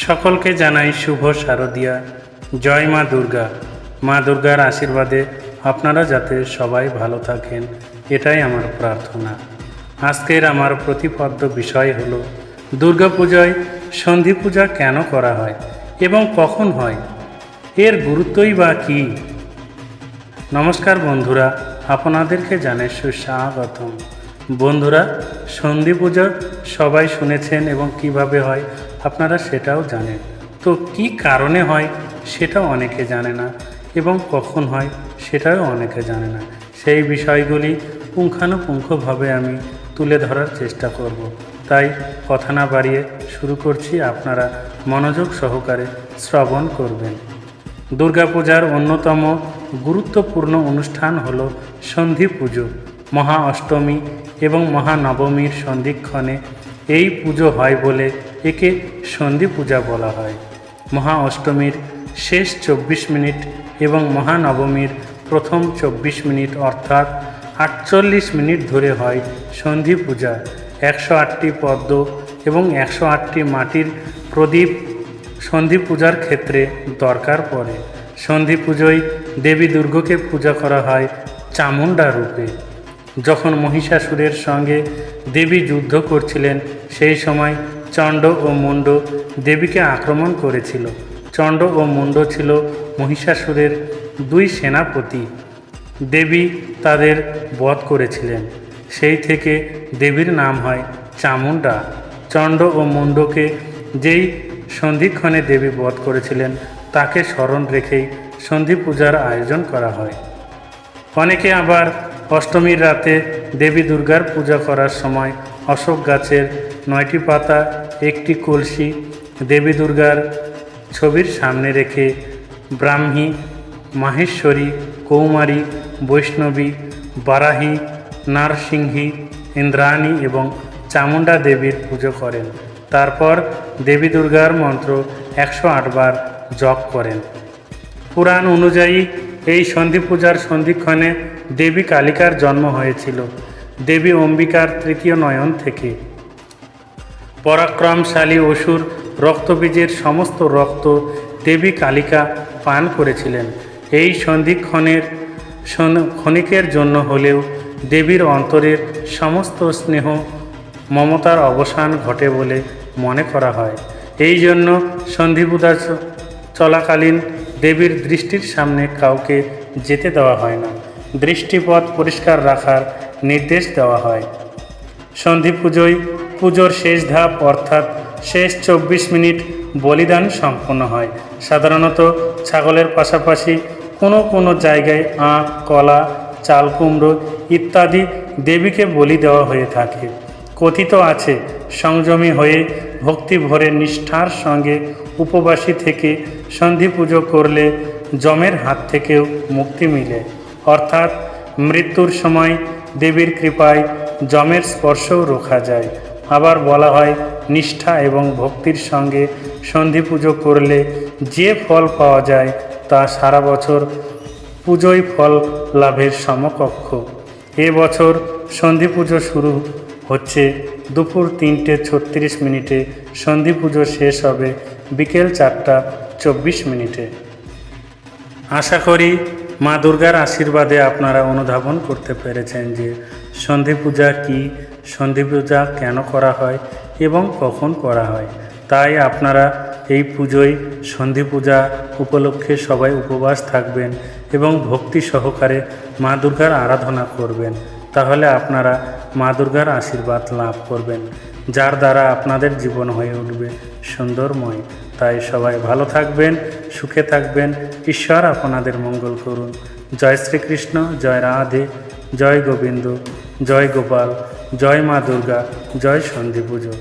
সকলকে জানাই শুভ শারদিয়া। জয় মা দুর্গা। মা দুর্গার আশীর্বাদে আপনারা যাতে সবাই ভালো থাকেন, এটাই আমার প্রার্থনা। আজকের আমার প্রতিপাদ্য বিষয় হলো দুর্গাপূজায় সন্ধি পূজা কেন করা হয় এবং কখন হয়, এর গুরুত্বই বা কী। নমস্কার বন্ধুরা, আপনাদেরকে জানাই সুস্বাগতম। বন্ধুরা, সন্ধি পূজা সবাই শুনেছেন এবং কিভাবে হয় আপনারা সেটাও জানেন। তো কি কারণে হয় সেটাও অনেকে জানে না এবং কখন হয় সেটাও অনেকে জানে না। সেই বিষয়গুলি পুঙ্খানুপুঙ্খভাবে আমি তুলে ধরার চেষ্টা করব। তাই কথা না বাড়িয়ে শুরু করছি, আপনারা মনোযোগ সহকারে শ্রবণ করবেন। দুর্গাপূজার অন্যতম গুরুত্বপূর্ণ অনুষ্ঠান হল সন্ধি পুজো। মহা অষ্টমী এবং মহানবমীর সন্ধিক্ষণে এই পুজো হয় বলে একে সন্ধি পূজা বলা হয়। মহা অষ্টমীর শেষ 24 মিনিট এবং মহানবমীর প্রথম 24 মিনিট অর্থাৎ 48 মিনিট ধরে হয় সন্ধি পূজা। 108টি পদ্ম এবং 108টি মাটির প্রদীপ সন্ধি পূজার ক্ষেত্রে দরকার পড়ে। সন্ধি পুজোয় দেবী দুর্গাকে পূজা করা হয় চামুণ্ডা রূপে। যখন মহিষাসুরের সঙ্গে দেবী যুদ্ধ করছিলেন, সেই সময় চণ্ড ও মুণ্ড দেবীকে আক্রমণ করেছিল। চণ্ড ও মুণ্ড ছিল মহিষাসুরের দুই সেনাপতি। দেবী তাদের বধ করেছিলেন। সেই থেকে দেবীর নাম হয় চামুণ্ডা। চণ্ড ও মুণ্ডকে যেই সন্ধিক্ষণে দেবী বধ করেছিলেন তাকে স্মরণ রেখেই সন্ধি পূজার আয়োজন করা হয়। অনেকে আবার অষ্টমীর রাতে দেবী দুর্গার পূজা করার সময় অশোক গাছের 9টি পাতা, একটি কলসি দেবী দুর্গার ছবির সামনে রেখে ব্রাহ্মী, মাহেশ্বরী, কৌমারী, বৈষ্ণবী, বারাহী, নারসিংহী, ইন্দ্রাণী এবং চামুণ্ডা দেবীর পুজো করেন। তারপর দেবী দুর্গার মন্ত্র 108 বার জপ করেন। পুরাণ অনুযায়ী এই সন্ধি পূজার সন্ধিক্ষণে দেবী কালিকার জন্ম হয়েছিল দেবী অম্বিকার তৃতীয় নয়ন থেকে। পরাক্রমশালী অসুর রক্তবীজের সমস্ত রক্ত দেবী কালিকা পান করেছিলেন। এই ক্ষণিকের জন্য হলেও দেবীর অন্তরের সমস্ত স্নেহ মমতার অবসান ঘটে বলে মনে করা হয়। এই জন্য সন্ধি পূজা চলাকালীন দেবীর দৃষ্টির সামনে কাউকে যেতে দেওয়া হয় না। দৃষ্টিপথ পরিষ্কার রাখার নির্দেশ দেওয়া হয়। সন্ধি পুজোর শেষ ধাপ অর্থাৎ শেষ 24 মিনিট বলিদান সম্পন্ন হয়। সাধারণত ছাগলের পাশাপাশি কোনো জায়গায় আখ, কলা, চাল কুমড়ো ইত্যাদি দেবীকে বলি দেওয়া হয়ে থাকে। কথিত আছে, সংযমী হয়ে ভক্তি ভরে নিষ্ঠার সঙ্গে উপবাসী থেকে সন্ধি পুজো করলে যমের হাত থেকেও মুক্তি মিলে, অর্থাৎ মৃত্যুর সময় দেবীর কৃপায় যমের স্পর্শও রোখা যায়। আবার বলা হয়, নিষ্ঠা এবং ভক্তির সঙ্গে সন্ধি পুজো করলে যে ফল পাওয়া যায় তা সারা বছর পুজোয় ফল লাভের সমকক্ষ। এবছর সন্ধি পুজো শুরু হচ্ছে দুপুর 3:36 মিনিটে। সন্ধি পুজো শেষ হবে বিকেল 4:24 মিনিটে। আশা করি মা দুর্গার আশীর্বাদে আপনারা অনুধাবন করতে পেরেছেন যে সন্ধি পূজা কী, সন্ধি পূজা কেন করা হয় এবং কখন করা হয়। তাই আপনারা এই পুজোয় সন্ধি পূজা উপলক্ষে সবাই উপবাস থাকবেন এবং ভক্তি সহকারে মা দুর্গার আরাধনা করবেন। তাহলে আপনারা মা দুর্গার আশীর্বাদ লাভ করবেন, যার দ্বারা আপনাদের জীবন হয়ে উঠবে সুন্দরময়। তাই সবাই ভালো থাকবেন, সুখে থাকবেন। ঈশ্বর আপনাদের মঙ্গল করুন। জয় শ্রীকৃষ্ণ, জয় রাধে, জয় গোবিন্দ, জয় গোপাল, জয় মা দুর্গা, জয় সন্ধি পুজো।